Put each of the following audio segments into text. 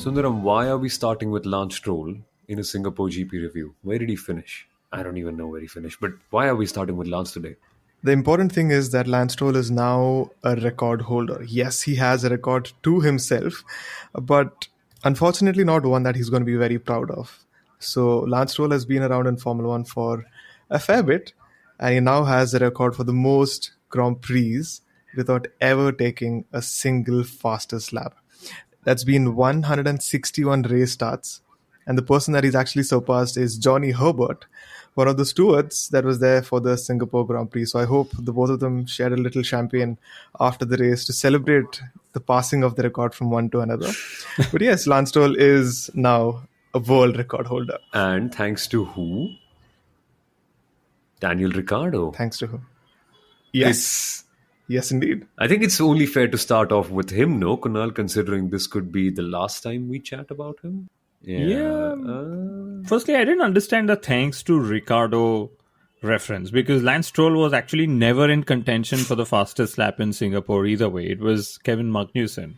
Sundaram, why are we starting with Lance Stroll in a Singapore GP review? Where did he finish? I don't even know where he finished, but why are we starting with Lance today? The important thing is that Lance Stroll is now a record holder. Yes, he has a record to himself, but unfortunately, not one that he's going to be very proud of. So, Lance Stroll has been around in Formula One for a fair bit, and he now has a record for the most Grand Prix without ever taking a single fastest lap. That's been 161 race starts. And the person that he's actually surpassed is Johnny Herbert, one of the stewards that was there for the Singapore Grand Prix. So I hope the both of them shared a little champagne after the race to celebrate the passing of the record from one to another. But yes, Lance Stroll is now a world record holder. And thanks to who? Daniel Ricciardo. Thanks to him. Yes. Yes, indeed. I think it's only fair to start off with him, no, Kunal, considering this could be the last time we chat about him. Yeah. Firstly, I didn't understand the thanks to Ricciardo reference because Lance Stroll was actually never in contention for the fastest lap in Singapore either way. It was Kevin Magnussen,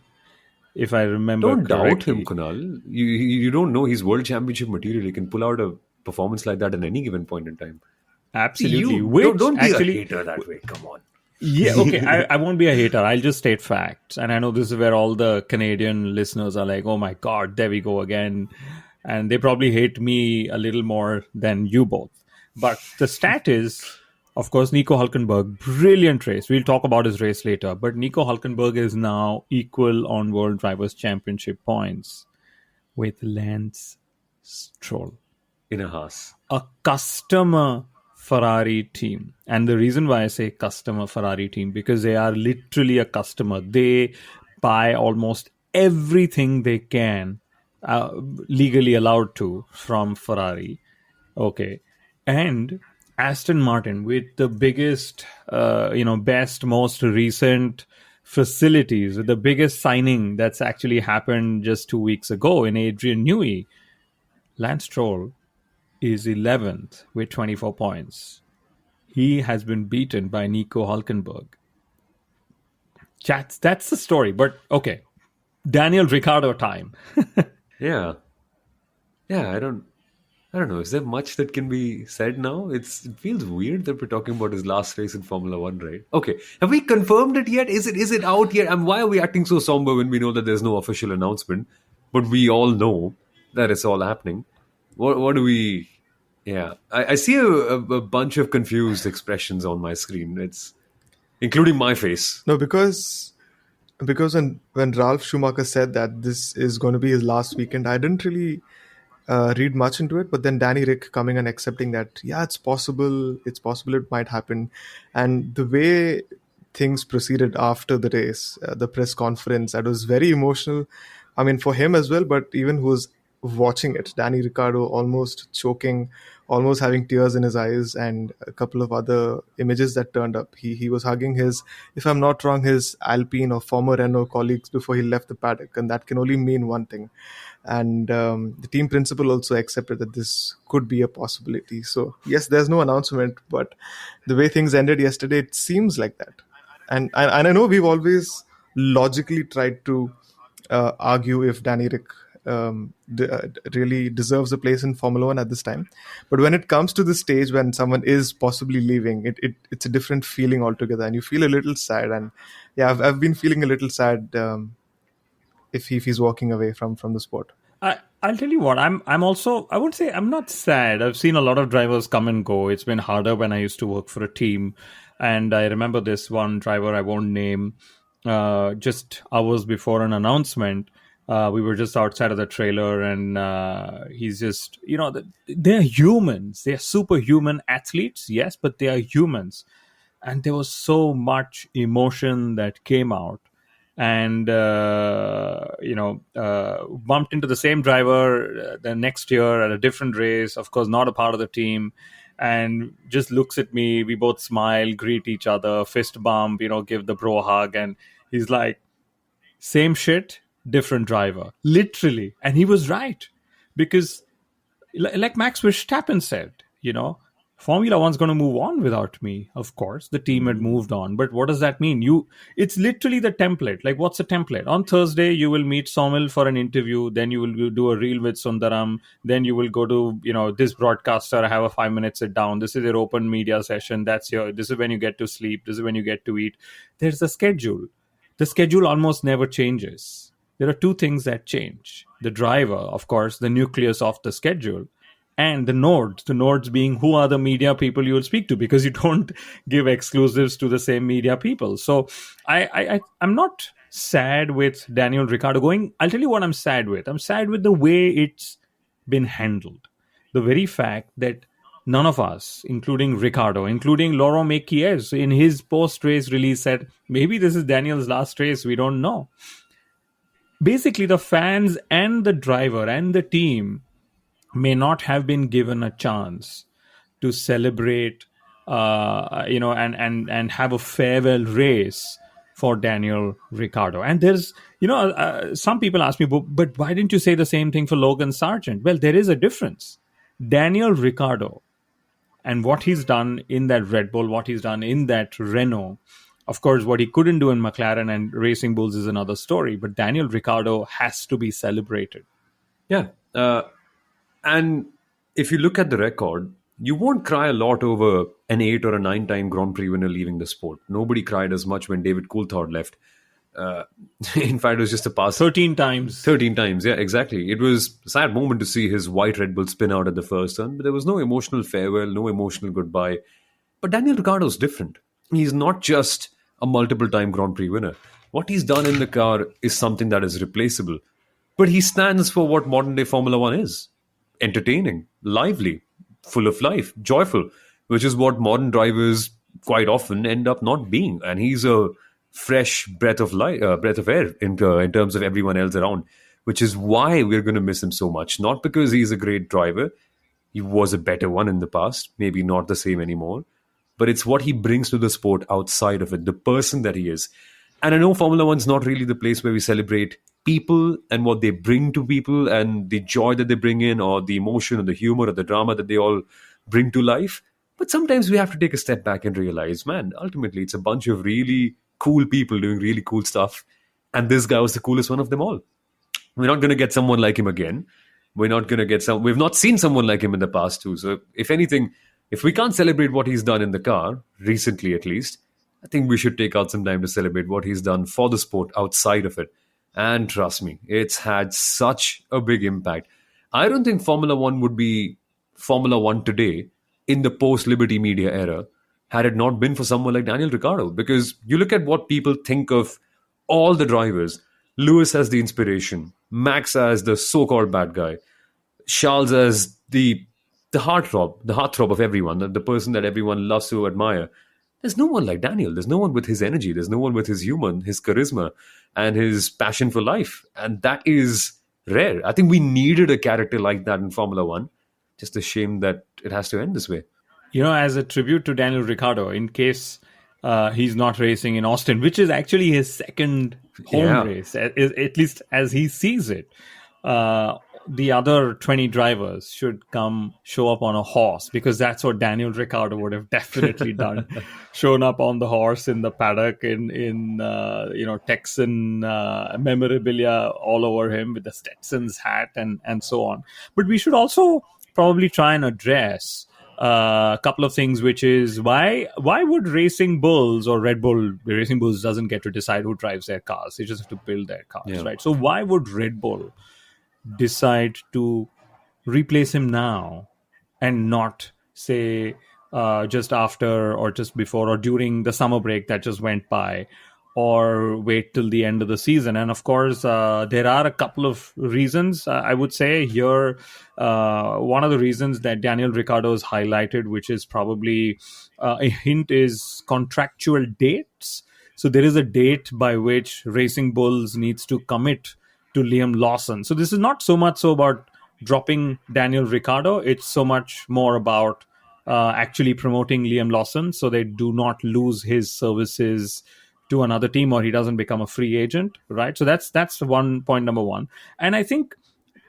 if I remember Don't doubt correctly. him, Kunal. You don't know he's world championship material. He can pull out a performance like that at any given point in time. Absolutely. Don't be a hater that way. Come on. Yeah, okay. I won't be a hater. I'll just state facts. And I know this is where all the Canadian listeners are like, oh my God, there we go again. And they probably hate me a little more than you both. But the stat is, of course, Nico Hulkenberg, brilliant race. We'll talk about his race later. But Nico Hulkenberg is now equal on World Drivers' Championship points with Lance Stroll. In a Haas. A customer Ferrari team. And the reason why I say customer Ferrari team, because they are literally a customer. They buy almost everything they can, legally allowed to, from Ferrari. Okay. And Aston Martin, with the biggest, best, most recent facilities, with the biggest signing that's actually happened just 2 weeks ago in Adrian Newey, Lance Stroll is 11th with 24 points. He has been beaten by Nico Hulkenberg. Chats, that's the story. But okay, Daniel Ricciardo time. Yeah. I don't know. Is there much that can be said now? It feels weird that we're talking about his last race in Formula One, right? Okay, have we confirmed it yet? Is it out yet? And why are we acting so somber when we know that there's no official announcement? But we all know that it's all happening. What do we... Yeah, I see a bunch of confused expressions on my screen. It's including my face. No, because when Ralph Schumacher said that this is going to be his last weekend, I didn't really read much into it. But then Danny Rick coming and accepting that, yeah, it's possible it might happen. And the way things proceeded after the race, the press conference, that was very emotional. I mean, for him as well, but even who was watching it, Danny Ricciardo almost choking, almost having tears in his eyes, and a couple of other images that turned up. He was hugging his, if I'm not wrong, his Alpine or former Renault colleagues before he left the paddock, and that can only mean one thing. And the team principal also accepted that this could be a possibility. So yes, there's no announcement, but the way things ended yesterday, it seems like that. And I know we've always logically tried to argue if Danny Rick really deserves a place in Formula One at this time. But when it comes to the stage when someone is possibly leaving, it's a different feeling altogether, and you feel a little sad. And yeah, I've been feeling a little sad if he's walking away from the sport. I'll tell you what, I'm also, I would say I'm not sad. I've seen a lot of drivers come and go. It's been harder when I used to work for a team. And I remember this one driver, I won't name, just hours before an announcement, we were just outside of the trailer, and he's just, they're humans. They're superhuman athletes, yes, but they are humans. And there was so much emotion that came out. And, bumped into the same driver the next year at a different race, of course, not a part of the team, and just looks at me. We both smile, greet each other, fist bump, give the bro hug. And he's like, same shit, different driver, literally. And he was right, because like Max Verstappen said, Formula One's going to move on without me. Of course, the team had moved on, but what does that mean? It's literally the template. Like, what's a template? On Thursday, you will meet Somil for an interview. Then you will do a reel with Sundaram. Then you will go to this broadcaster, have a 5 minute sit down. This is your open media session. This is when you get to sleep. This is when you get to eat. There's a schedule. The schedule almost never changes. There are two things that change: the driver, of course, the nucleus of the schedule, and the nodes being who are the media people you will speak to, because you don't give exclusives to the same media people. So I'm not sad with Daniel Ricciardo going. I'll tell you what I'm sad with. I'm sad with the way it's been handled. The very fact that none of us, including Ricardo, including Laurent Mekies, in his post-race release said, maybe this is Daniel's last race, we don't know. Basically, the fans and the driver and the team may not have been given a chance to celebrate, and have a farewell race for Daniel Ricciardo. And there's, some people ask me, but why didn't you say the same thing for Logan Sargent? Well, there is a difference. Daniel Ricciardo and what he's done in that Red Bull, what he's done in that Renault. Of course, what he couldn't do in McLaren and Racing Bulls is another story, but Daniel Ricciardo has to be celebrated. Yeah. And if you look at the record, you won't cry a lot over an 8 or a 9 time Grand Prix winner leaving the sport. Nobody cried as much when David Coulthard left. Uh, in fact, it was just a pass. 13 times. 13 times, yeah, exactly. It was a sad moment to see his white Red Bull spin out at the first turn, but there was no emotional farewell, no emotional goodbye. But Daniel Ricciardo's different. He's not just a multiple time Grand Prix winner. What he's done in the car is something that is replaceable. But he stands for what modern day Formula One is: entertaining, lively, full of life, joyful, which is what modern drivers quite often end up not being. And he's a fresh breath of life, breath of air in terms of everyone else around, which is why we're going to miss him so much. Not because he's a great driver. He was a better one in the past, maybe not the same anymore. But it's what he brings to the sport outside of it, the person that he is. And I know Formula One's not really the place where we celebrate people and what they bring to people and the joy that they bring in, or the emotion or the humor or the drama that they all bring to life. But sometimes we have to take a step back and realize, man, ultimately it's a bunch of really cool people doing really cool stuff. And this guy was the coolest one of them all. We're not going to get someone like him again. We've not seen someone like him in the past too. So if anything, if we can't celebrate what he's done in the car, recently at least, I think we should take out some time to celebrate what he's done for the sport outside of it. And trust me, it's had such a big impact. I don't think Formula One would be Formula One today in the post Liberty Media era had it not been for someone like Daniel Ricciardo. Because you look at what people think of all the drivers: Lewis as the inspiration, Max as the so called bad guy, Charles as the heartthrob of everyone, the person that everyone loves to admire. There's no one like Daniel. There's no one with his energy. There's no one with his humor, his charisma, and his passion for life. And that is rare. I think we needed a character like that in Formula One. Just a shame that it has to end this way. As a tribute to Daniel Ricciardo, in case he's not racing in Austin, which is actually his second home Yeah. race, at least as he sees it. The other 20 drivers should come show up on a horse, because that's what Daniel Ricciardo would have definitely done. Shown up on the horse in the paddock in Texan memorabilia all over him with the Stetson's hat and so on. But we should also probably try and address a couple of things, which is why would Racing Bulls or Red Bull, Racing Bulls doesn't get to decide who drives their cars. They just have to build their cars, Yeah. right? So why would Red Bull decide to replace him now and not say just after or just before or during the summer break that just went by, or wait till the end of the season? And of course, there are a couple of reasons. I would say here, one of the reasons that Daniel Ricciardo has highlighted, which is probably a hint, is contractual dates. So there is a date by which Racing Bulls needs to commit to Liam Lawson. So this is not so much so about dropping Daniel Ricciardo. It's so much more about actually promoting Liam Lawson so they do not lose his services to another team, or he doesn't become a free agent, right? So that's one point, number one. And I think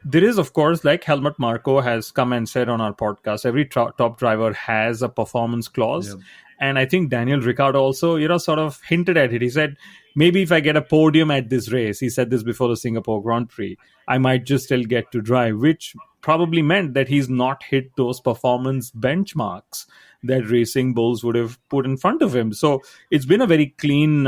There is, of course, like Helmut Marko has come and said on our podcast, every top driver has a performance Yeah. clause. And I think Daniel Ricciardo also, sort of hinted at it. He said, maybe if I get a podium at this race, he said this before the Singapore Grand Prix, I might just still get to drive, which probably meant that he's not hit those performance benchmarks that Racing Bulls would have put in front of him. So it's been a very clean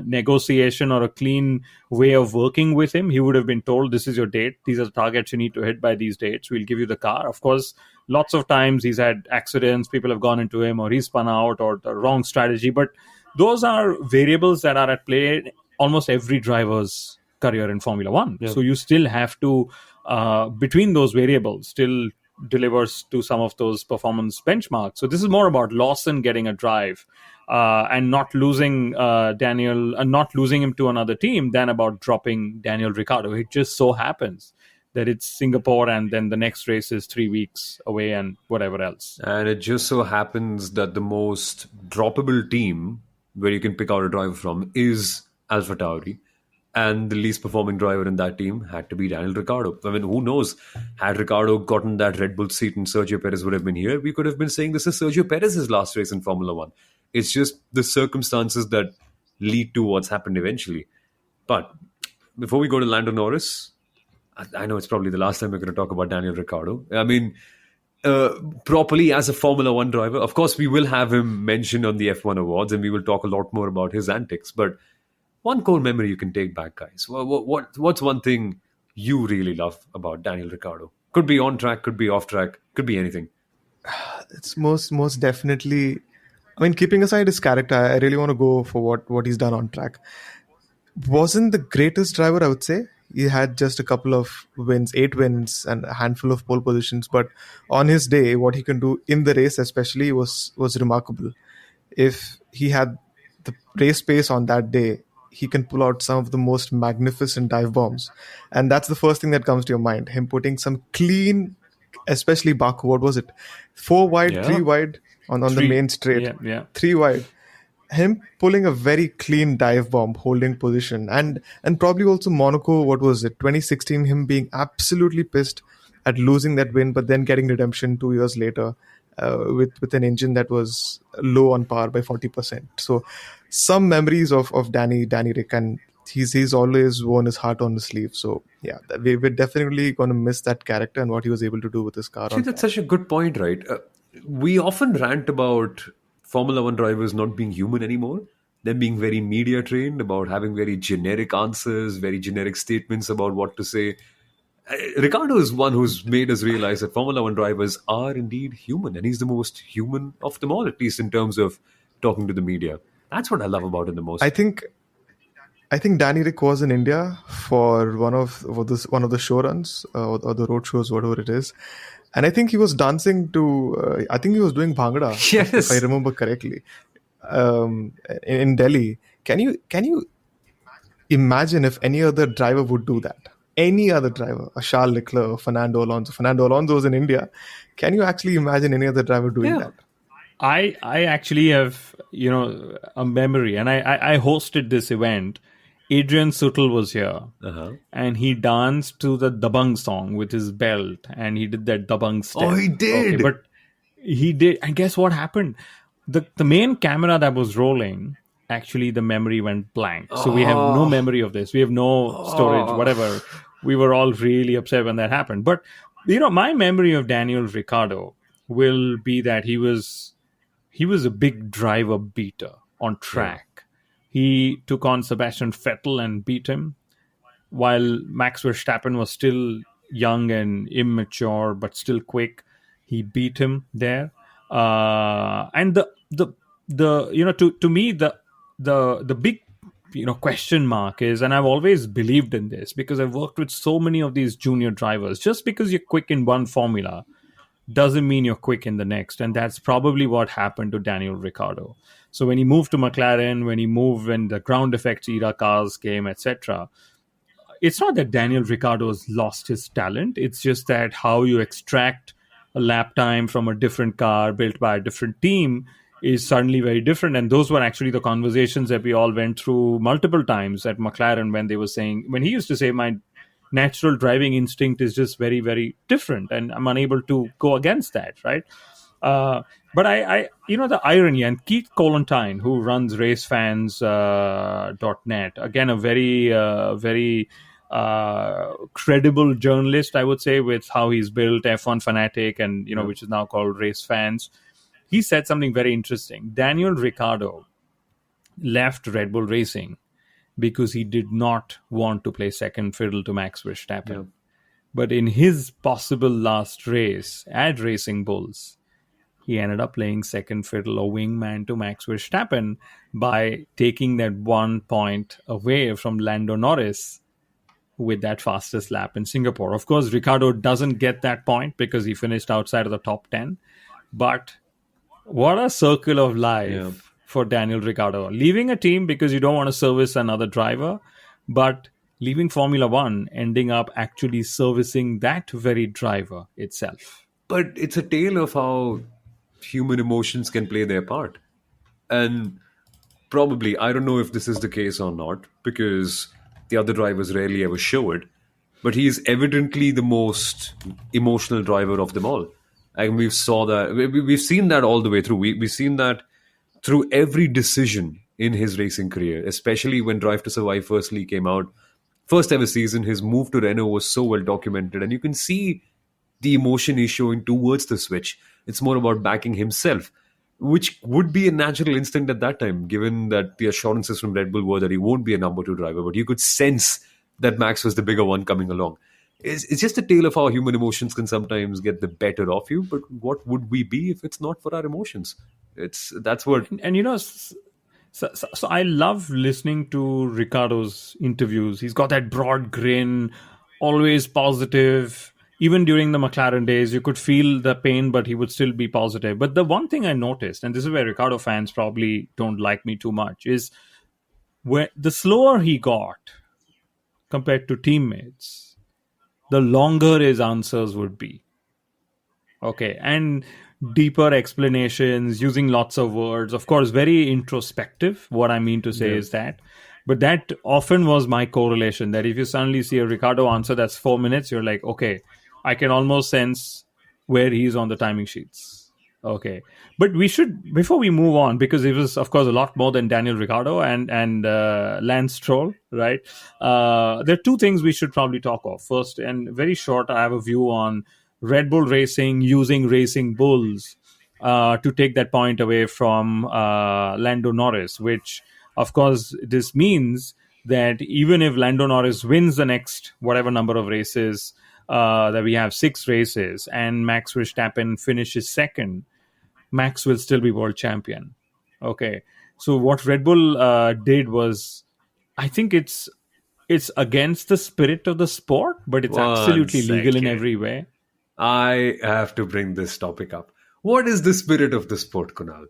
negotiation, or a clean way of working with him. He would have been told, this is your date, these are the targets you need to hit by these dates, we'll give you the car. Of course, lots of times he's had accidents, people have gone into him, or he's spun out, or the wrong strategy. But those are variables that are at play in almost every driver's career in Formula One. Yeah. So you still have to, between those variables, still delivers to some of those performance benchmarks. So this is more about Lawson getting a drive, and not losing Daniel, and not losing him to another team, than about dropping Daniel Ricciardo. It just so happens that it's Singapore, and then the next race is 3 weeks away, and whatever else. And it just so happens that the most droppable team where you can pick out a driver from is AlphaTauri. And the least performing driver in that team had to be Daniel Ricciardo. I mean, who knows? Had Ricciardo gotten that Red Bull seat and Sergio Perez would have been here, we could have been saying this is Sergio Perez's last race in Formula One. It's just the circumstances that lead to what's happened eventually. But before we go to Lando Norris, I know it's probably the last time we're going to talk about Daniel Ricciardo. I mean, properly as a Formula One driver, of course, we will have him mentioned on the F1 Awards, and we will talk a lot more about his antics. But one core memory you can take back, guys. What's one thing you really love about Daniel Ricciardo? Could be on track, could be off track, could be anything. It's most definitely. I mean, keeping aside his character, I really want to go for what he's done on track. Wasn't the greatest driver, I would say. He had just a couple of wins, 8 wins, and a handful of pole positions. But on his day, what he can do in the race, especially, was remarkable. If he had the race pace on that day, he can pull out some of the most magnificent dive bombs, and that's the first thing that comes to your mind. Him putting some clean, especially Baku. What was it? 4 wide, Yeah. 3 wide on the main straight. Yeah. 3 wide, him pulling a very clean dive bomb, holding position, and probably also Monaco. What was it? 2016. Him being absolutely pissed at losing that win, but then getting redemption 2 years later, with an engine that was low on power by 40%. So, some memories of Danny Rick, and he's always worn his heart on his sleeve. So yeah, we're definitely going to miss that character and what he was able to do with his car. See, On that's track. such a good point, right? We often rant about Formula One drivers not being human anymore, them being very media trained, about having very generic answers, very generic statements about what to say. Ricardo is one who's made us realize that Formula One drivers are indeed human, and he's the most human of them all, at least in terms of talking to the media. That's what I love about him the most. I think Danny Rick was in India for one of the show runs, or the road shows, whatever it is, and I think he was dancing to. I think he was doing bhangra, if Yes. I remember correctly, in Delhi. Can you imagine if any other driver would do that? Any other driver, a Charles Leclerc, Fernando Alonso. Fernando Alonso was in India. Can you actually imagine any other driver doing Yeah. that? I actually have a memory, and I hosted this event. Adrian Suttle was here, Uh-huh. and he danced to the Dabang song with his belt, and he did that Dabang step. Oh, he did? Okay, but he did, and guess what happened? The main camera that was rolling, actually the memory went blank. So we have no memory of this. We have no storage, whatever. We were all really upset when that happened. But my memory of Daniel Ricciardo will be that he was a big driver beater on track. He took on Sebastian Vettel and beat him, while Max Verstappen was still young and immature, but still quick. He beat him there. And to me, the big question mark is, and I've always believed in this because I've worked with so many of these junior drivers, just because you're quick in one formula doesn't mean you're quick in the next. And that's probably what happened to Daniel Ricciardo. So when he moved to McLaren, when the ground effects era cars came, etc., it's not that Daniel Ricciardo's lost his talent. It's just that how you extract a lap time from a different car built by a different team is suddenly very different. And those were actually the conversations that we all went through multiple times at McLaren, when he used to say, natural driving instinct is just very, very different, and I'm unable to go against that, right? But the irony, and Keith Colentine, who runs racefans.net, again, a very, very credible journalist, I would say, with how he's built F1 Fanatic, and Yeah. which is now called Race Fans. He said something very interesting. Daniel Ricciardo left Red Bull Racing because he did not want to play second fiddle to Max Yeah. Verstappen. But in his possible last race at Racing Bulls, he ended up playing second fiddle or wingman to Max Verstappen by taking that 1 point away from Lando Norris with that fastest lap in Singapore. Of course, Ricciardo doesn't get that point because he finished outside of the top 10. But what a circle of Yeah. life for Daniel Ricciardo. Leaving a team because you don't want to service another driver, but leaving Formula One, ending up actually servicing that very driver itself. But it's a tale of how human emotions can play their part. And probably, I don't know if this is the case or not, because the other drivers rarely ever show it, but he is evidently the most emotional driver of them all. And we've seen that all the way through. We've seen that through every decision in his racing career, especially when Drive to Survive firstly came out. First ever season, his move to Renault was so well documented, and you can see the emotion he's showing towards the switch. It's more about backing himself, which would be a natural instinct at that time, given that the assurances from Red Bull were that he won't be a number two driver. But you could sense that Max was the bigger one coming along. It's just a tale of how human emotions can sometimes get the better of you. But what would we be if it's not for our emotions? That's what. And so I love listening to Ricardo's interviews. He's got that broad grin, always positive. Even during the McLaren days, you could feel the pain, but he would still be positive. But the one thing I noticed, and this is where Ricardo fans probably don't like me too much, is when the slower he got compared to teammates, the longer his answers would be. Okay, and deeper explanations, using lots of words. Of course, very introspective. What I mean to say Yeah. is that. But that often was my correlation, that if you suddenly see a Ricardo answer that's 4 minutes, you're like, okay, I can almost sense where he's on the timing sheets. Okay. But we should, before we move on, because it was, of course, a lot more than Daniel Ricciardo and Lance Stroll, right? There are two things we should probably talk of. First, and very short, I have a view on Red Bull Racing using Racing Bulls to take that point away from Lando Norris, which, of course, this means that even if Lando Norris wins the next whatever number of races, that we have 6 races, and Max Verstappen finishes second, Max will still be world champion. Okay. So what Red Bull did was, I think it's against the spirit of the sport, but it's One absolutely legal in second. every way. I have to bring this topic up. What is the spirit of the sport, Kunal?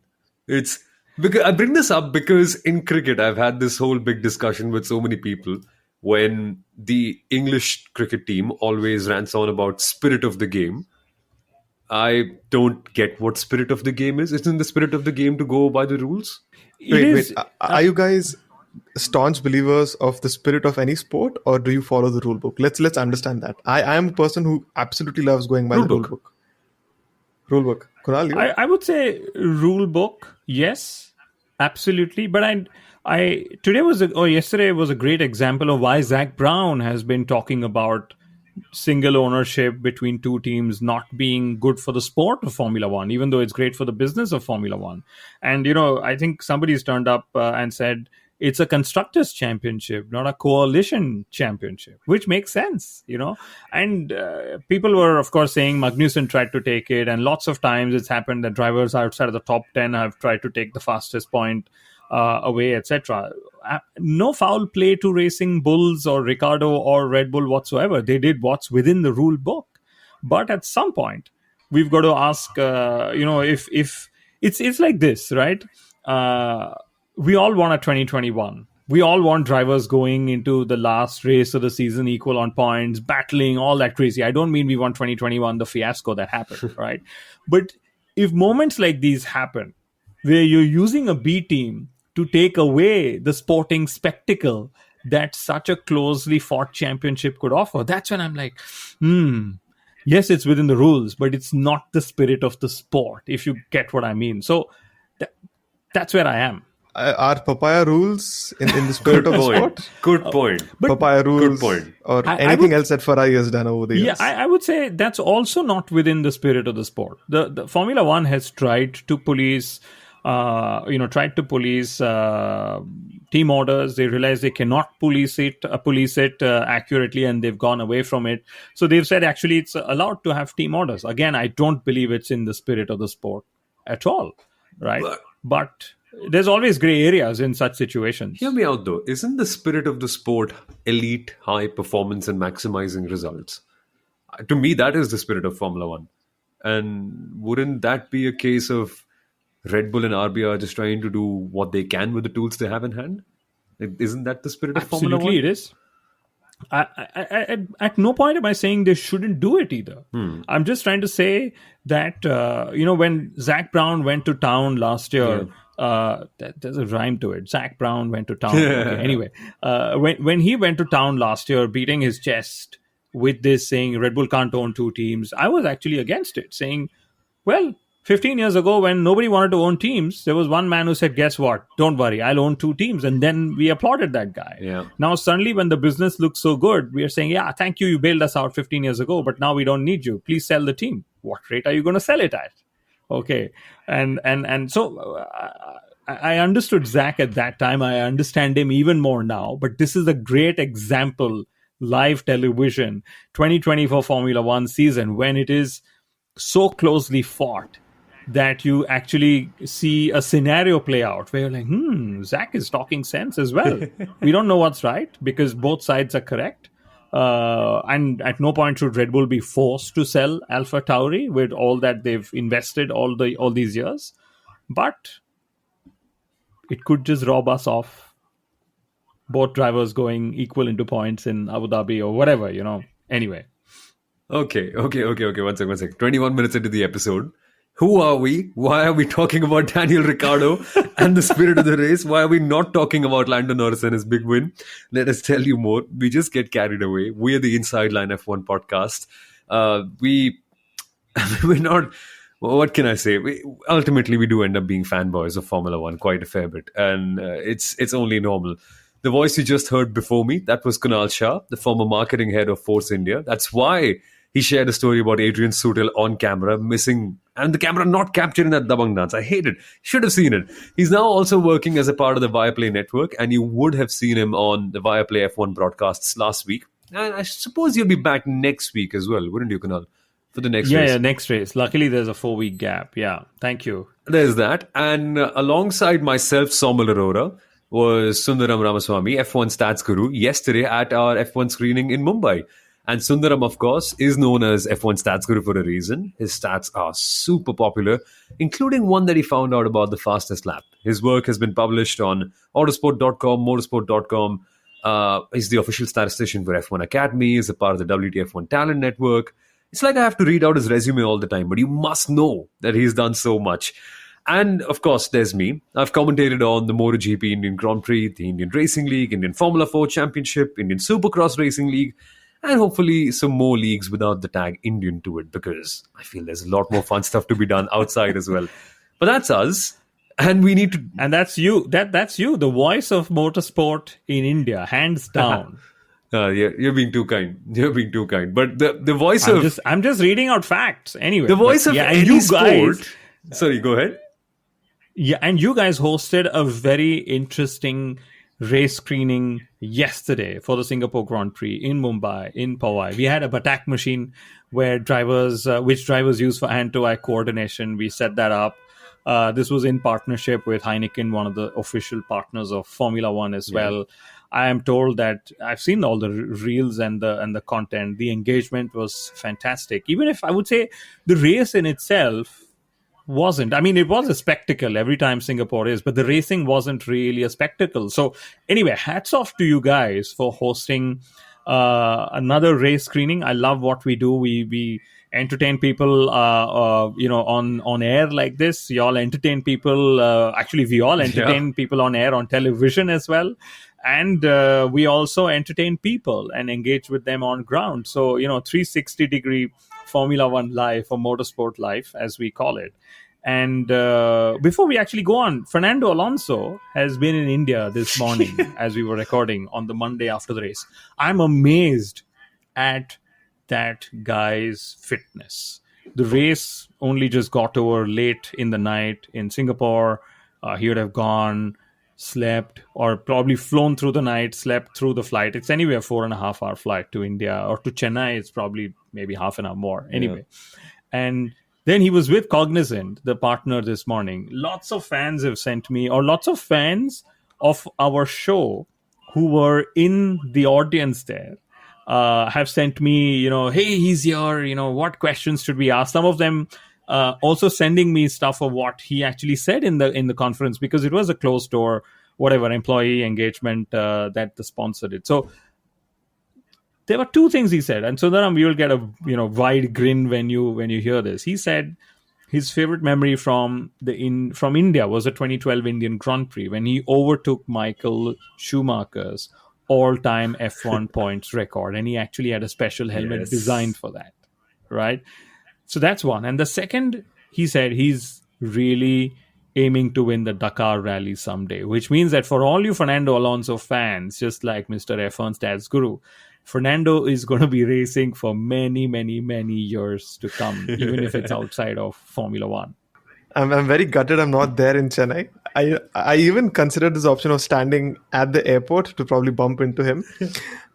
It's because I bring this up because in cricket, I've had this whole big discussion with so many people when the English cricket team always rants on about spirit of the game. I don't get what spirit of the game is. Isn't the spirit of the game to go by the rules? It Wait. is. Are you guys staunch believers of the spirit of any sport, or do you follow the rule book? Let's understand that. I am a person who absolutely loves going by the rule Rulebook. book. Rule book. Kunal, you? I would say rule book, yes, absolutely. But yesterday was a great example of why Zach Brown has been talking about single ownership between two teams not being good for the sport of Formula One, even though it's great for the business of Formula One. And, I think somebody's turned up and said it's a constructors championship, not a coalition championship, which makes sense. And people were, of course, saying Magnussen tried to take it. And lots of times it's happened that drivers outside of the top 10 have tried to take the fastest point away, etc. No foul play to Racing Bulls or Ricardo or Red Bull whatsoever. They did what's within the rule book. But at some point, we've got to ask, if it's like this, right? We all want a 2021. We all want drivers going into the last race of the season equal on points, battling, all that crazy. I don't mean we want 2021, the fiasco that happened, right? But if moments like these happen, where you're using a B team to take away the sporting spectacle that such a closely fought championship could offer. That's when I'm like, yes, it's within the rules, but it's not the spirit of the sport, if you get what I mean. So that's where I am. Are papaya rules in the spirit of the sport? Good point. Papaya rules Good point. or I anything would- else that Ferrari has done over the Yeah, years? I would say that's also not within the spirit of the sport. The Formula One has tried to police, team orders. They realize they cannot police it accurately, and they've gone away from it. So they've said actually it's allowed to have team orders. Again, I don't believe it's in the spirit of the sport at all, right? But there's always gray areas in such situations. Hear me out though. Isn't the spirit of the sport elite, high performance, and maximizing results? To me, that is the spirit of Formula One. And wouldn't that be a case of Red Bull and RB are just trying to do what they can with the tools they have in hand? Isn't that the spirit of Formula One? Absolutely, it is. At no point am I saying they shouldn't do it either. I'm just trying to say that when Zach Brown went to town last year, there's a rhyme to it. Zach Brown went to town. Okay, anyway, when he went to town last year, beating his chest with this, saying Red Bull can't own two teams, I was actually against it, saying, well, 15 years ago, when nobody wanted to own teams, there was one man who said, guess what? Don't worry, I'll own two teams. And then we applauded that guy. Yeah. Now, suddenly, when the business looks so good, we are saying, yeah, thank you. You bailed us out 15 years ago, but now we don't need you. Please sell the team. What rate are you going to sell it at? Okay. And so I understood Zach at that time. I understand him even more now. But this is a great example, live television, 2024 Formula One season, when it is so closely fought that you actually see a scenario play out where you're like, Zach is talking sense as well. We don't know what's right because both sides are correct. And at no point should Red Bull be forced to sell Alpha Tauri with all that they've invested all these years. But it could just rob us of both drivers going equal into points in Abu Dhabi or whatever, Anyway. Okay. 1 second. 21 minutes into the episode. Who are we? Why are we talking about Daniel Ricciardo and the spirit of the race? Why are we not talking about Lando Norris and his big win? Let us tell you more. We just get carried away. We're the Inside Line F1 podcast. We're not... What can I say? Ultimately, we do end up being fanboys of Formula One quite a fair bit. And it's only normal. The voice you just heard before me, that was Kunal Shah, the former marketing head of Force India. That's why he shared a story about Adrian Sutil on camera, missing, and the camera not capturing that dabang dance. I hate it. Should have seen it. He's now also working as a part of the Viaplay network, and you would have seen him on the Viaplay F1 broadcasts last week. And I suppose you'll be back next week as well, wouldn't you, Kunal? For the next race. Yeah, next race. Luckily, there's a 4-week gap. Yeah, thank you. There's that. And alongside myself, Somal Arora, was Sundaram Ramaswamy, F1 stats guru, yesterday at our F1 screening in Mumbai. And Sundaram, of course, is known as F1 stats guru for a reason. His stats are super popular, including one that he found out about the fastest lap. His work has been published on autosport.com, motorsport.com. He's the official statistician for F1 Academy. He's a part of the WTF1 Talent Network. It's like I have to read out his resume all the time, but you must know that he's done so much. And, of course, there's me. I've commentated on the MotoGP Indian Grand Prix, the Indian Racing League, Indian Formula 4 Championship, Indian Supercross Racing League, and hopefully some more leagues without the tag Indian to it, because I feel there's a lot more fun stuff to be done outside as well. But that's us. And we need to... And that's you. That's you, the voice of motorsport in India, hands down. You're being too kind. You're being too kind. But the voice I'm just reading out facts. Anyway. The voice of any sport... Guys, sorry, go ahead. Yeah, and you guys hosted a very interesting race screening yesterday for the Singapore Grand Prix in Mumbai, in Powai. We had a Batak machine where which drivers use for hand-to-eye coordination. We set that up. This was in partnership with Heineken, one of the official partners of Formula One as well. I am told that I've seen all the reels and the content. The engagement was fantastic. Even if I would say the race in itself wasn't. I mean, it was a spectacle every time Singapore is, but the racing wasn't really a spectacle. So anyway, hats off to you guys for hosting another race screening. I love what we do. We entertain people, on air like this. Y'all entertain people. Actually, we all entertain people on air on television as well. And we also entertain people and engage with them on ground. So 360-degree Formula One life, or motorsport life as we call it. And before we actually go on, Fernando Alonso has been in India this morning as we were recording on the Monday after the race. I'm amazed at that guy's fitness. The race only just got over late in the night in Singapore. He would have gone, slept, or probably flown through the night, slept through the flight. It's anyway a 4.5 hour flight to India, or to Chennai. It's probably maybe half an hour more. Anyway, and then he was with Cognizant, the partner, this morning. Lots of fans have sent me, or lots of fans of our show who were in the audience there, have sent me, hey, he's here, what questions should we ask? Some of them also sending me stuff of what he actually said in the conference, because it was a closed door, whatever, employee engagement that the sponsor did. So there were two things he said, and so then you'll get a wide grin when you hear this. He said his favorite memory from India was a 2012 Indian Grand Prix when he overtook Michael Schumacher's all-time F1 points record, and he actually had a special helmet Yes. designed for that, right? So that's one. And the second, he said he's really aiming to win the Dakar Rally someday, which means that for all you Fernando Alonso fans, just like Mr. F1's dad's guru, Fernando is going to be racing for many, many, many years to come, even if it's outside of Formula One. I'm very gutted I'm not there in Chennai. I even considered this option of standing at the airport to probably bump into him.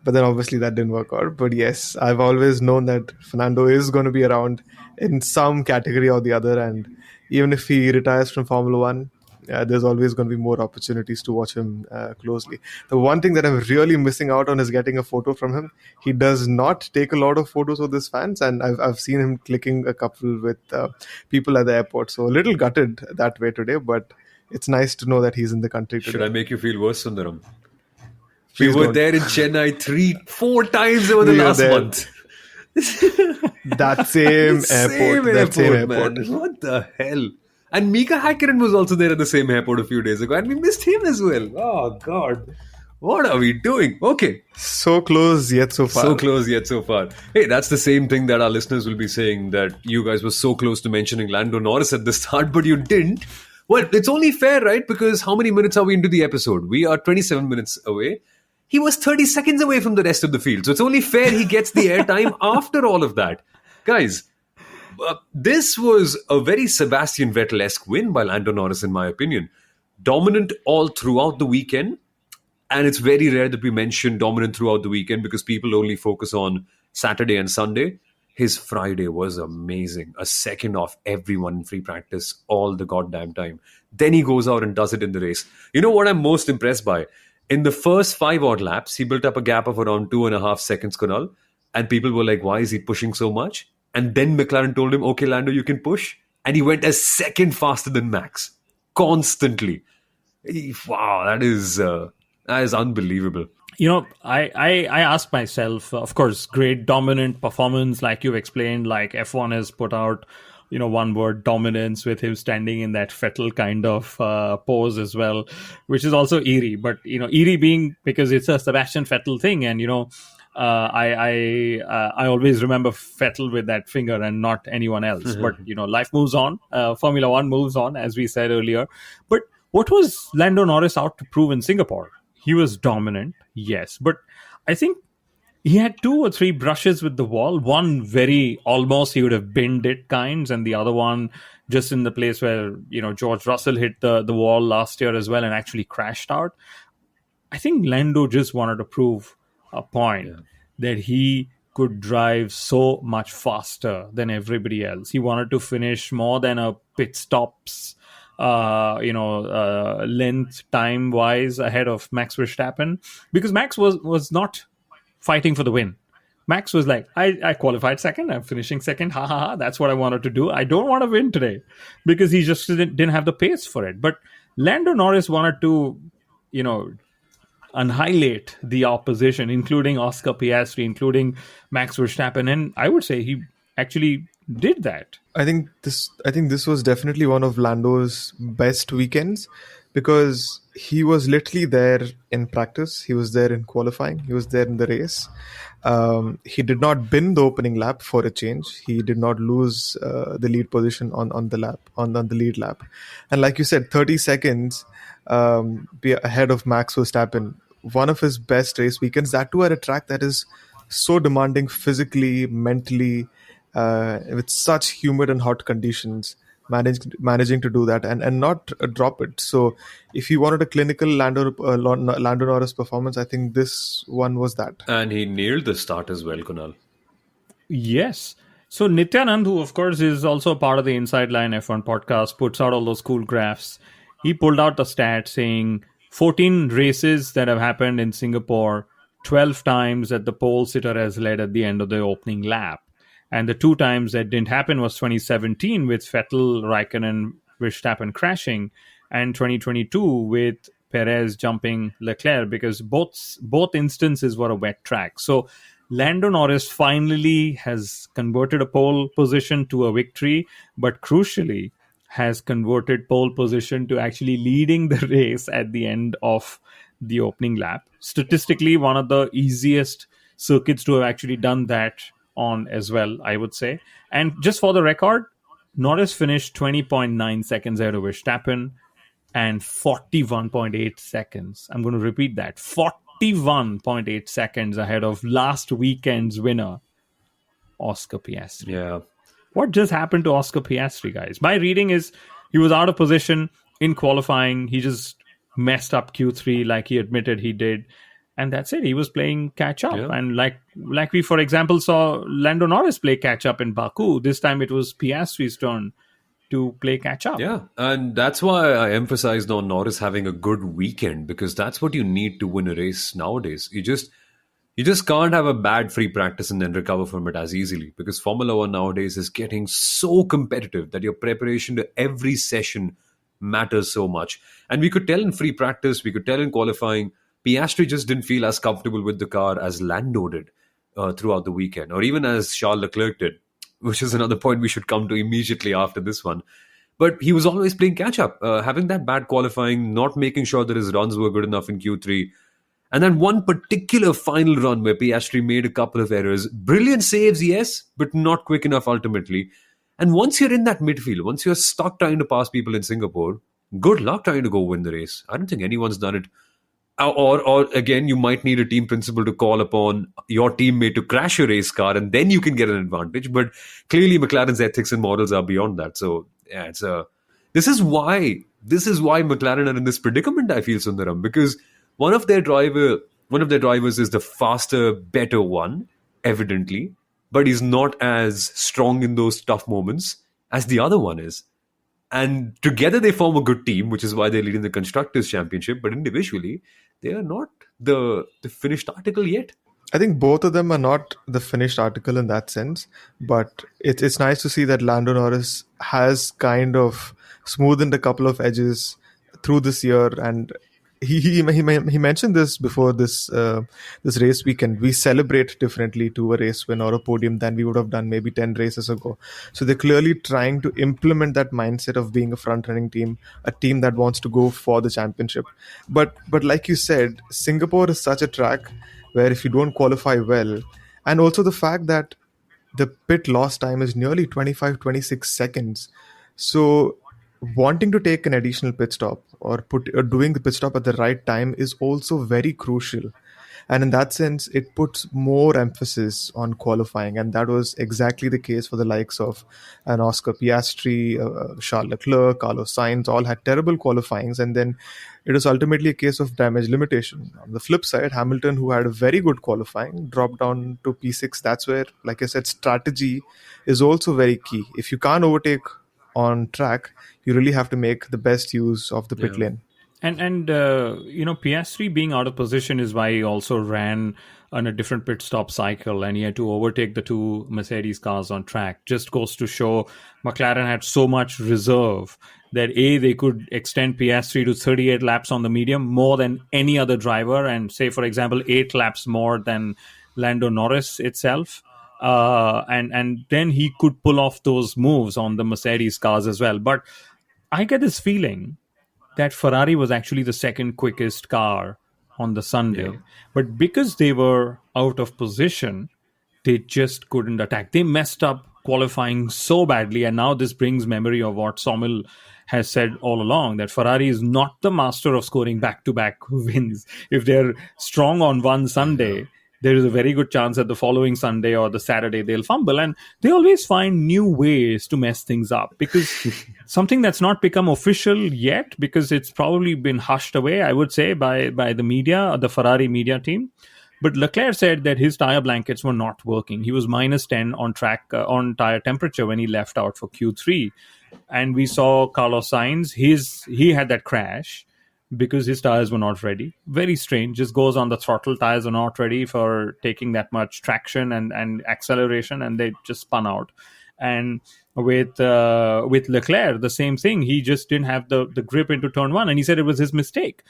But then obviously that didn't work out. But yes, I've always known that Fernando is going to be around in some category or the other. And even if he retires from Formula One, there's always going to be more opportunities to watch him closely. The one thing that I'm really missing out on is getting a photo from him. He does not take a lot of photos with his fans, and I've seen him clicking a couple with people at the airport. So a little gutted that way today, but it's nice to know that he's in the country today. Should I make you feel worse, Sundaram? Please We were don't. there in Chennai 3-4 times over the We were last there. month. That same airport. That same airport. Man. What the hell? And Mika Häkkinen was also there at the same airport a few days ago, and we missed him as well. Oh God, what are we doing? Okay, So close yet so far. so close yet so far. Hey, that's the same thing that our listeners will be saying, that you guys were so close to mentioning Lando Norris at the start, but you didn't. Well, it's only fair, right? Because how many minutes are we into the episode? We are 27 minutes away. He was 30 seconds away from the rest of the field. So it's only fair he gets the airtime after all of that. Guys, this was a very Sebastian Vettel-esque win by Lando Norris, in my opinion. Dominant all throughout the weekend. And it's very rare that we mention dominant throughout the weekend because people only focus on Saturday and Sunday. His Friday was amazing. A second off everyone in free practice all the goddamn time. Then he goes out and does it in the race. You know what I'm most impressed by? In the first 5 odd laps, he built up a gap of around 2.5 seconds, Kunal. And people were like, why is he pushing so much? And then McLaren told him, okay, Lando, you can push. And he went a second faster than Max. Constantly. Wow, that is unbelievable. I asked myself, of course, great dominant performance, like you explained, like F1 has put out, one word, dominance, with him standing in that Vettel kind of pose as well, which is also eerie. But, eerie being because it's a Sebastian Vettel thing. And, I always remember Vettel with that finger and not anyone else. But, life moves on. Formula One moves on, as we said earlier. But what was Lando Norris out to prove in Singapore? He was dominant, yes. But I think he had 2 or 3 brushes with the wall. One very almost he would have binned it kinds, and the other one just in the place where, George Russell hit the wall last year as well and actually crashed out. I think Lando just wanted to prove a point that he could drive so much faster than everybody else. He wanted to finish more than a pit stops length time wise ahead of Max Verstappen, because Max was not fighting for the win. Max was like, I qualified second, I'm finishing second, ha ha ha, that's what I wanted to do. I don't want to win today, because he just didn't have the pace for it. But Lando Norris wanted to annihilate the opposition, including Oscar Piastri, including Max Verstappen, and I would say he actually did that. I think this was definitely one of Lando's best weekends, because he was literally there in practice. He was there in qualifying. He was there in the race. He did not bin the opening lap for a change. He did not lose the lead position on the lap on the lead lap, and like you said, 30 seconds be ahead of Max Verstappen. One of his best race weekends. That too at a track that is so demanding physically, mentally, with such humid and hot conditions. Managing to do that and not drop it. So, if you wanted a clinical Lando Norris performance, I think this one was that. And he nailed the start as well, Kunal. Yes. So Nityanand, who of course is also a part of the Inside Line F1 podcast, puts out all those cool graphs. He pulled out the stat saying 14 races that have happened in Singapore, 12 times that the pole sitter has led at the end of the opening lap. And the two times that didn't happen was 2017 with Vettel, Raikkonen, Verstappen crashing, and 2022 with Perez jumping Leclerc, because both instances were a wet track. So Lando Norris finally has converted a pole position to a victory, but crucially has converted pole position to actually leading the race at the end of the opening lap. Statistically, one of the easiest circuits to have actually done that on as well, I would say. And just for the record, Norris finished 20.9 seconds ahead of Verstappen and 41.8 seconds. I'm going to repeat that. 41.8 seconds ahead of last weekend's winner, Oscar Piastri. Yeah. What just happened to Oscar Piastri, guys? My reading is he was out of position in qualifying. He just messed up Q3 like he admitted he did. And that's it. He was playing catch up. Yeah. And like we, for example, saw Lando Norris play catch up in Baku. This time it was Piastri's turn to play catch up. Yeah, and that's why I emphasized on Norris having a good weekend, because that's what you need to win a race nowadays. You just can't have a bad free practice and then recover from it as easily, because Formula One nowadays is getting so competitive that your preparation to every session matters so much. And we could tell in free practice, we could tell in qualifying, Piastri just didn't feel as comfortable with the car as Lando did throughout the weekend, or even as Charles Leclerc did, which is another point we should come to immediately after this one. But he was always playing catch up, having that bad qualifying, not making sure that his runs were good enough in Q3. And then one particular final run where Piastri made a couple of errors. Brilliant saves, yes, but not quick enough ultimately. And once you're in that midfield, once you're stuck trying to pass people in Singapore, good luck trying to go win the race. I don't think anyone's done it. Or again, you might need a team principal to call upon your teammate to crash a race car, and then you can get an advantage. But clearly, McLaren's ethics and morals are beyond that. So yeah, this is why McLaren are in this predicament. I feel, Sundaram, because one of their drivers is the faster, better one, evidently, but he's not as strong in those tough moments as the other one is. And together they form a good team, which is why they're leading the Constructors' Championship. But individually, they are not the finished article yet. I think both of them are not the finished article in that sense, but it's nice to see that Lando Norris has kind of smoothened a couple of edges through this year, and he mentioned this before this race weekend. We celebrate differently to a race win or a podium than we would have done maybe 10 races ago. So they're clearly trying to implement that mindset of being a front running team, a team that wants to go for the championship. But like you said, Singapore is such a track where if you don't qualify well, and also the fact that the pit loss time is nearly 25-26 seconds. So wanting to take an additional pit stop or doing the pit stop at the right time is also very crucial. And in that sense, it puts more emphasis on qualifying. And that was exactly the case for the likes of an Oscar Piastri, Charles Leclerc, Carlos Sainz, all had terrible qualifyings. And then it was ultimately a case of damage limitation. On the flip side, Hamilton, who had a very good qualifying, dropped down to P6. That's where, like I said, strategy is also very key. If you can't overtake on track, you really have to make the best use of the pit lane. And Piastri being out of position is why he also ran on a different pit stop cycle, and he had to overtake the two Mercedes cars on track. Just goes to show McLaren had so much reserve that they could extend Piastri to 38 laps on the medium, more than any other driver, and say, for example, 8 laps more than Lando Norris itself. And then he could pull off those moves on the Mercedes cars as well. But I get this feeling that Ferrari was actually the second quickest car on the Yeah. Sunday. But because they were out of position, they just couldn't attack. They messed up qualifying so badly. And now this brings memory of what Sommel has said all along, that Ferrari is not the master of scoring back to back wins. If they're strong on one Yeah. Sunday, there is a very good chance that the following Sunday or the Saturday they'll fumble. And they always find new ways to mess things up, because something that's not become official yet, because it's probably been hushed away, I would say, by the media, the Ferrari media team. But Leclerc said that his tire blankets were not working. He was minus 10 on track on tire temperature when he left out for Q3. And we saw Carlos Sainz, he had that crash because his tires were not ready. Very strange. Just goes on the throttle. Tires are not ready for taking that much traction and acceleration, and they just spun out. And with Leclerc, the same thing. He just didn't have the grip into turn one, and he said it was his mistake.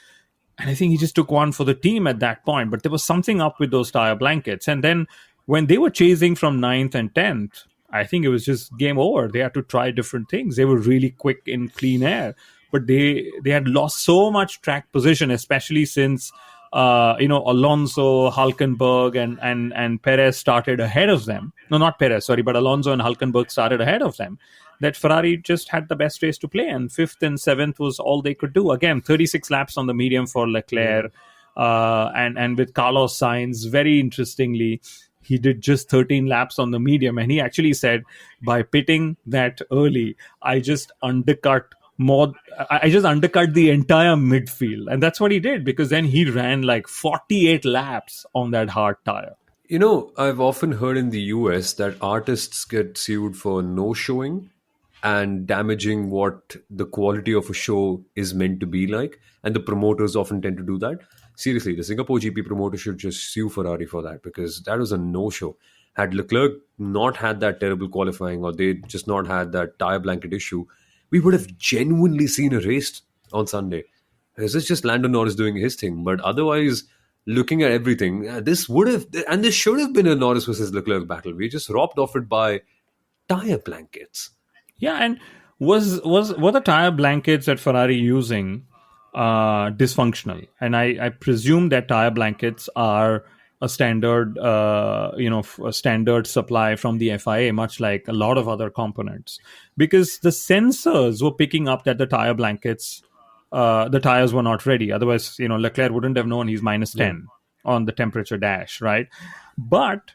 And I think he just took one for the team at that point. But there was something up with those tire blankets. And then when they were chasing from ninth and 10th, I think it was just game over. They had to try different things. They were really quick in clean air, but they had lost so much track position, especially since Alonso, Hulkenberg, and Perez started ahead of them. No, not Perez, sorry, but Alonso and Hulkenberg started ahead of them. That Ferrari just had the best race to play, and fifth and seventh was all they could do. Again, 36 laps on the medium for Leclerc, and with Carlos Sainz, very interestingly, he did just 13 laps on the medium, and he actually said, by pitting that early, I just undercut the entire midfield. And that's what he did, because then he ran like 48 laps on that hard tire. I've often heard in the US that artists get sued for no showing and damaging what the quality of a show is meant to be like. And the promoters often tend to do that. Seriously, the Singapore GP promoter should just sue Ferrari for that, because that was a no show. Had Leclerc not had that terrible qualifying, or they just not had that tire blanket issue, we would have genuinely seen a race on Sunday. This is just Lando Norris doing his thing. But otherwise, looking at everything, this would have, and this should have been a Norris versus Leclerc battle. We just robbed off it by tire blankets. Yeah, and were the tire blankets that Ferrari using dysfunctional? And I presume that tire blankets are a standard, a standard supply from the FIA, much like a lot of other components, because the sensors were picking up that the tire blankets, the tires were not ready. Otherwise, Leclerc wouldn't have known he's minus 10 on the temperature dash, right? But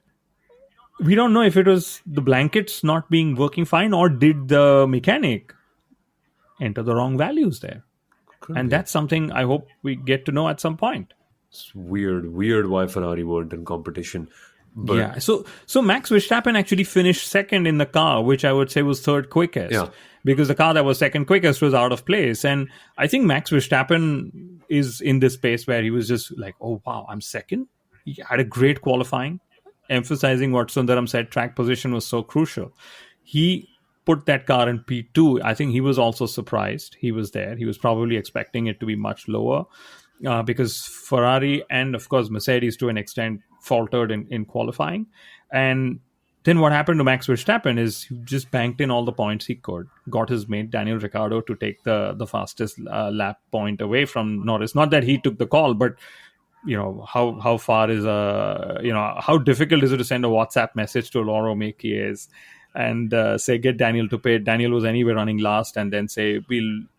we don't know if it was the blankets not being working fine, or did the mechanic enter the wrong values there. And that's something I hope we get to know at some point. It's weird why Ferrari weren't in competition. But yeah, so Max Verstappen actually finished second in the car, which I would say was third quickest. Yeah. Because the car that was second quickest was out of place. And I think Max Verstappen is in this space where he was just like, oh, wow, I'm second. He had a great qualifying, emphasizing what Sundaram said, track position was so crucial. He put that car in P2. I think he was also surprised. He was there. He was probably expecting it to be much lower, because Ferrari and, of course, Mercedes to an extent faltered in qualifying. And then what happened to Max Verstappen is he just banked in all the points he could, got his mate Daniel Ricciardo to take the fastest lap point away from Norris. Not that he took the call, but how far is how difficult is it to send a WhatsApp message to Laurent Mekies and say get Daniel to pit. Daniel was anyway running last, and then say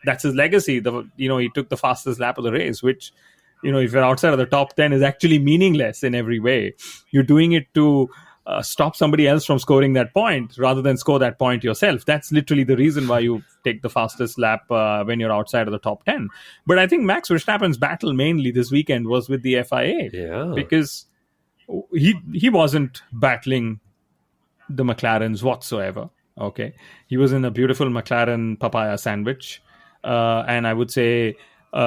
that's his legacy. He took the fastest lap of the race, which if you're outside of the top 10 is actually meaningless in every way. You're doing it to stop somebody else from scoring that point rather than score that point yourself. That's literally the reason why you take the fastest lap when you're outside of the top 10. But I think Max Verstappen's battle mainly this weekend was with the FIA, because he wasn't battling the McLarens whatsoever. Okay, he was in a beautiful McLaren papaya sandwich, and I would say he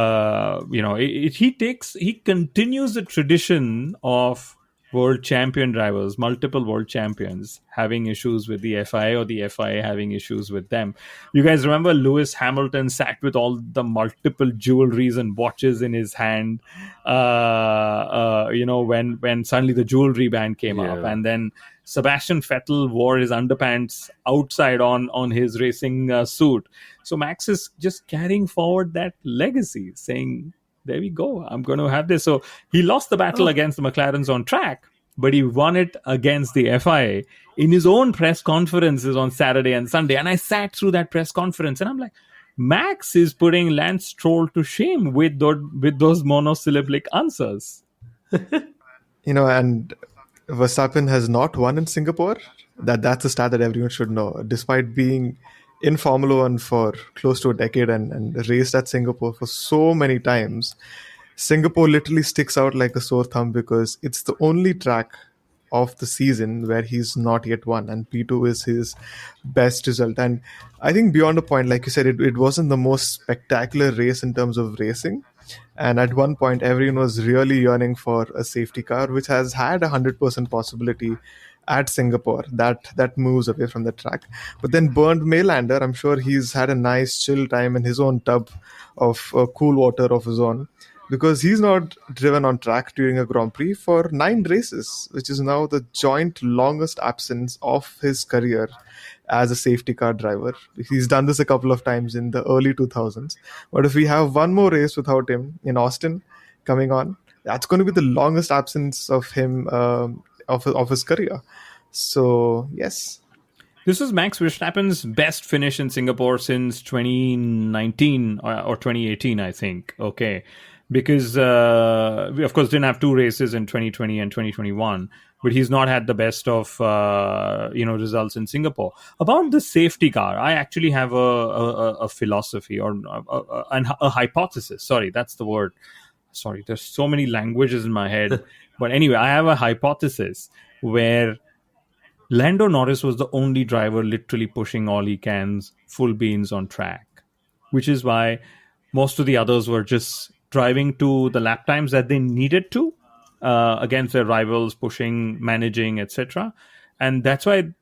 continues the tradition of world champion drivers, multiple world champions, having issues with the FIA, or the FIA having issues with them. You guys remember Lewis Hamilton sat with all the multiple jewelries and watches in his hand when suddenly the jewelry band came up, Yeah. and then Sebastian Vettel wore his underpants outside on his racing suit. So Max is just carrying forward that legacy, saying, "There we go. I'm going to have this." So he lost the battle Oh. against the McLarens on track, but he won it against the FIA in his own press conferences on Saturday and Sunday. And I sat through that press conference, and I'm like, Max is putting Lance Stroll to shame with those monosyllabic answers. And Verstappen has not won in Singapore. That's a stat that everyone should know. Despite being in Formula One for close to a decade and raced at Singapore for so many times, Singapore literally sticks out like a sore thumb because it's the only track of the season where he's not yet won, and P2 is his best result. And I think beyond a point, like you said, it wasn't the most spectacular race in terms of racing. And at one point, everyone was really yearning for a safety car, which has had 100% possibility at Singapore. That moves away from the track. But then Bernd Maylander, I'm sure he's had a nice chill time in his own tub of cool water of his own, because he's not driven on track during a Grand Prix for 9 races, which is now the joint longest absence of his career as a safety car driver. He's done this a couple of times in the early 2000s. But if we have one more race without him in Austin coming on, that's going to be the longest absence of him of his career. So, yes. This was Max Verstappen's best finish in Singapore since 2019 or 2018, I think. Okay. Because we, of course, didn't have 2 races in 2020 and 2021, but he's not had the best of results in Singapore. About the safety car, I actually have a philosophy or a hypothesis. Sorry, that's the word. Sorry, there's so many languages in my head. But anyway, I have a hypothesis where Lando Norris was the only driver literally pushing all he can's full beans on track, which is why most of the others were just driving to the lap times that they needed to against their rivals, pushing, managing, etc. And that's why,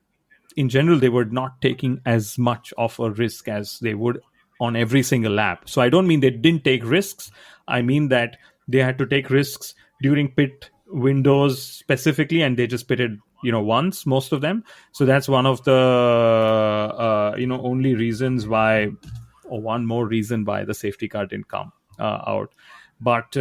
in general, they were not taking as much of a risk as they would on every single lap. So I don't mean they didn't take risks. I mean that they had to take risks during pit windows specifically, and they just pitted once, most of them. So that's one of the only reasons why, or one more reason why the safety car didn't come out. But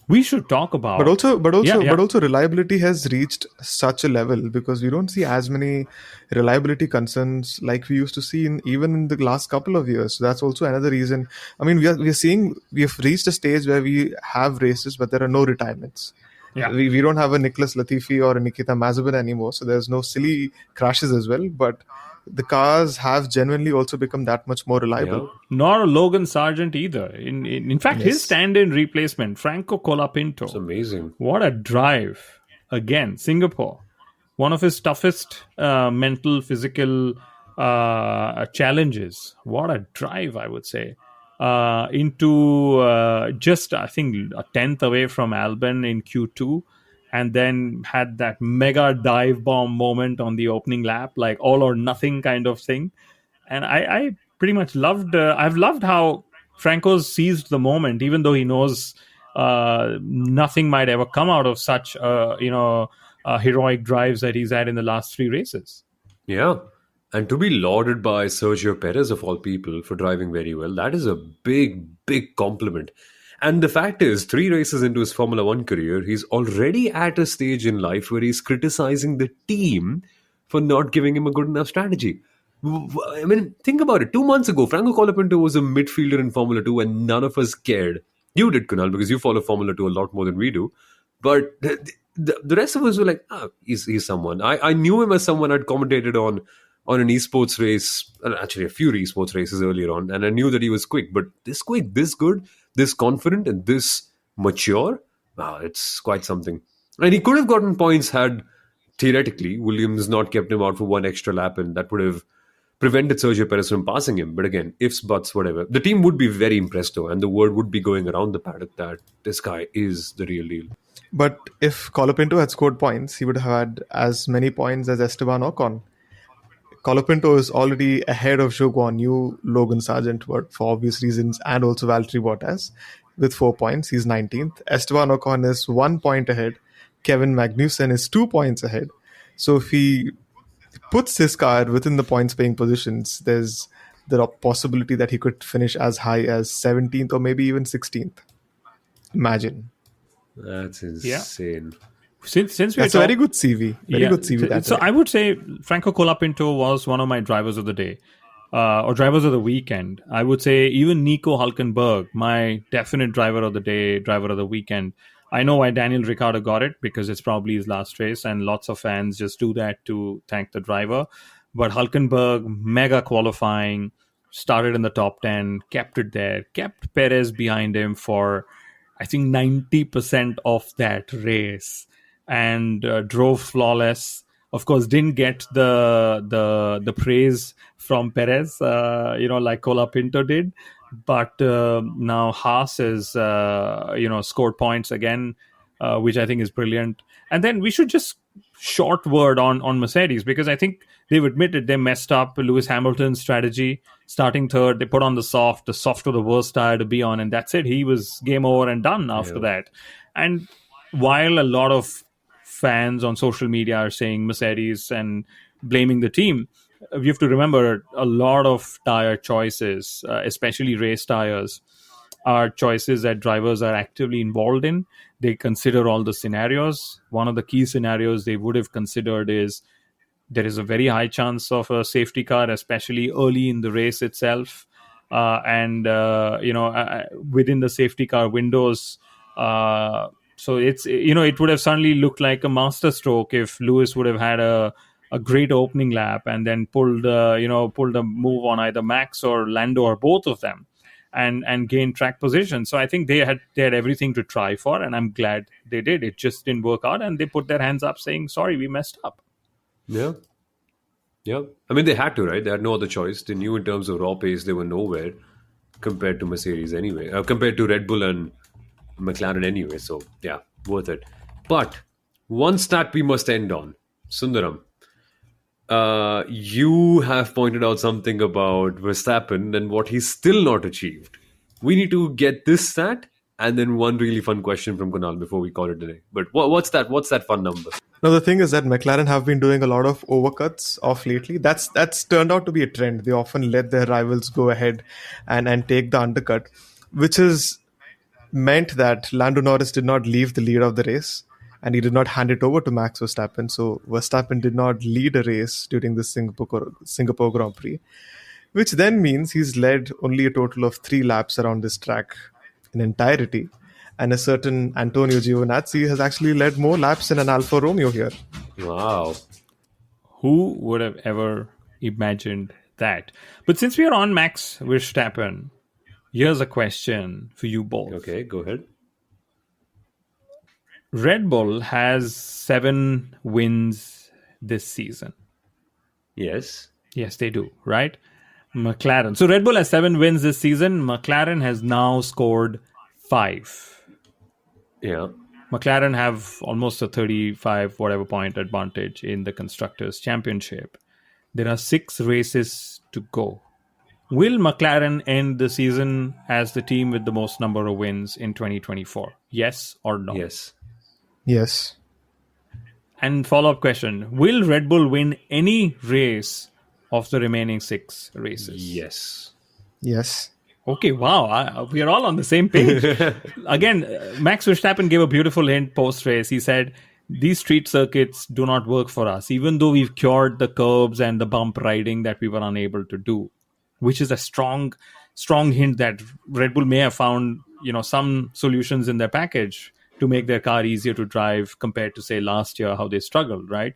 we should talk about, But also reliability has reached such a level, because we don't see as many reliability concerns like we used to see even in the last couple of years. So that's also another reason. I mean, we have reached a stage where we have races, but there are no retirements. Yeah. We don't have a Nicholas Latifi or a Nikita Mazepin anymore, so there's no silly crashes as well. But the cars have genuinely also become that much more reliable. Yeah. Nor Logan Sargent either. In fact, his stand-in replacement, Franco Colapinto. It's amazing. What a drive. Again, Singapore. One of his toughest mental, physical challenges. What a drive, I would say. Into just, I think, a tenth away from Albon in Q2, and then had that mega dive bomb moment on the opening lap, like all or nothing kind of thing. And I pretty much loved, I've loved how Franco's seized the moment, even though he knows nothing might ever come out of such, heroic drives that he's had in the last 3 races. Yeah. And to be lauded by Sergio Perez, of all people, for driving very well, that is a big, big compliment. And the fact is, 3 races into his Formula One career, he's already at a stage in life where he's criticizing the team for not giving him a good enough strategy. I mean, think about it. 2 months ago, Franco Colapinto was a midfielder in Formula 2 and none of us cared. You did, Kunal, because you follow Formula 2 a lot more than we do. But the rest of us were like, he's someone. I knew him as someone I'd commentated on an esports race, actually a few esports races earlier on, and I knew that he was quick. But this quick, this good, this confident, and this mature, wow, it's quite something. And he could have gotten points had, theoretically, Williams not kept him out for one extra lap, and that would have prevented Sergio Perez from passing him. But again, ifs, buts, whatever. The team would be very impressed though, and the word would be going around the paddock that this guy is the real deal. But if Colapinto had scored points, he would have had as many points as Esteban Ocon. Colapinto is already ahead of Zhou Guan Yu, Logan Sargent, but for obvious reasons, and also Valtteri Bottas. with 4 points. He's 19th. Esteban Ocon is 1 point ahead. Kevin Magnussen is 2 points ahead. So if he puts his car within the points paying positions, there's the possibility that he could finish as high as 17th or maybe even 16th. Imagine. That's Yeah. insane. Since we are That's a very talking, good CV. Very yeah. good CV that So way. I would say Franco Colapinto was one of my drivers of the day, or drivers of the weekend. I would say even Nico Hulkenberg, my definite driver of the day, driver of the weekend. I know why Daniel Ricciardo got it because it's probably his last race, and lots of fans just do that to thank the driver. But Hulkenberg, mega qualifying, started in the top 10, kept it there, kept Perez behind him for, I think, 90% of that race, and drove flawless. Of course, didn't get the praise from Perez, like Colapinto did. But now Haas has, scored points again, which I think is brilliant. And then we should just short word on Mercedes, because I think they've admitted they messed up Lewis Hamilton's strategy. Starting third, they put on the soft. The soft were the worst tire to be on, and that's it. He was game over and done after Yeah. that. And while a lot of fans on social media are saying Mercedes and blaming the team, you have to remember a lot of tire choices, especially race tires, are choices that drivers are actively involved in. They consider all the scenarios. One of the key scenarios they would have considered is there is a very high chance of a safety car, especially early in the race itself. And within the safety car windows. So it would have suddenly looked like a masterstroke if Lewis would have had a great opening lap and then pulled a move on either Max or Lando or both of them, and gained track position. So I think they had everything to try for, and I'm glad they did. It just didn't work out, and they put their hands up saying, sorry, we messed up. Yeah. Yeah. I mean, they had to, right? They had no other choice. They knew in terms of raw pace, they were nowhere compared to Mercedes anyway, compared to Red Bull and McLaren anyway. So, yeah, worth it. But one stat we must end on, Sundaram. You have pointed out something about Verstappen and what he's still not achieved. We need to get this stat and then one really fun question from Kunal before we call it a day. But what's that? What's that fun number? Now the thing is that McLaren have been doing a lot of overcuts off lately. That's turned out to be a trend. They often let their rivals go ahead and take the undercut, which has meant that Lando Norris did not leave the lead of the race and he did not hand it over to Max Verstappen. So Verstappen did not lead a race during the Singapore Grand Prix, which then means he's led only a total of 3 laps around this track in entirety. And a certain Antonio Giovinazzi has actually led more laps in an Alfa Romeo here. Wow. Who would have ever imagined that? But since we are on Max Verstappen, here's a question for you both. Okay, go ahead. Red Bull has 7 wins this season. Yes. Yes, they do, right? McLaren. So Red Bull has 7 wins this season. McLaren has now scored 5. Yeah. McLaren have almost a 35 whatever point advantage in the Constructors' Championship. There are 6 races to go. Will McLaren end the season as the team with the most number of wins in 2024? Yes or no? Yes. Yes. And follow-up question, will Red Bull win any race of the remaining 6 races? Yes. Yes. Okay, wow. We are all on the same page. Again, Max Verstappen gave a beautiful hint post-race. He said, these street circuits do not work for us, even though we've cured the curbs and the bump riding that we were unable to do, which is a strong hint that Red Bull may have found, some solutions in their package to make their car easier to drive compared to, say, last year, how they struggled, right?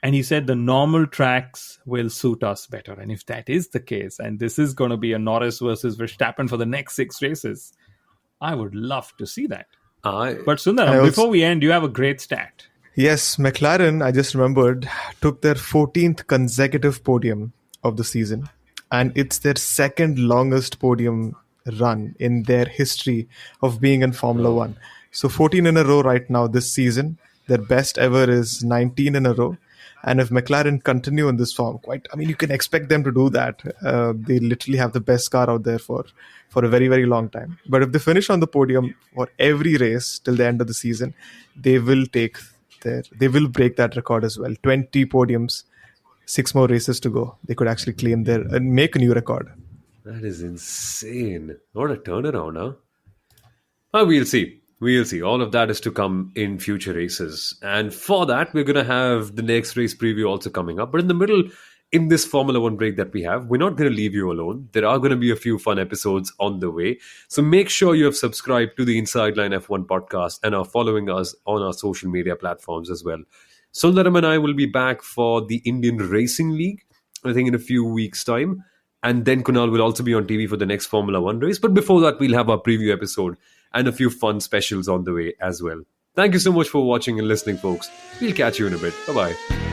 And he said the normal tracks will suit us better. And if that is the case, and this is going to be a Norris versus Verstappen for the next 6 races, I would love to see that. But Sundaram, before we end, you have a great stat. Yes, McLaren, I just remembered, took their 14th consecutive podium of the season. And it's their second longest podium run in their history of being in Formula One. So 14 in a row right now this season. Their best ever is 19 in a row. And if McLaren continue in this form, you can expect them to do that. They literally have the best car out there for a very, very long time. But if they finish on the podium for every race till the end of the season, they will they will break that record as well. 20 podiums, 6 more races to go. They could actually claim their and make a new record. That is insane. What a turnaround, huh? Oh, we'll see. We'll see. All of that is to come in future races. And for that, we're going to have the next race preview also coming up. But in the middle, in this Formula One break that we have, we're not going to leave you alone. There are going to be a few fun episodes on the way. So make sure you have subscribed to the Inside Line F1 podcast and are following us on our social media platforms as well. Sundaram and I will be back for the Indian Racing League, I think in a few weeks' time. And then Kunal will also be on TV for the next Formula One race. But before that, we'll have our preview episode and a few fun specials on the way as well. Thank you so much for watching and listening, folks. We'll catch you in a bit. Bye-bye.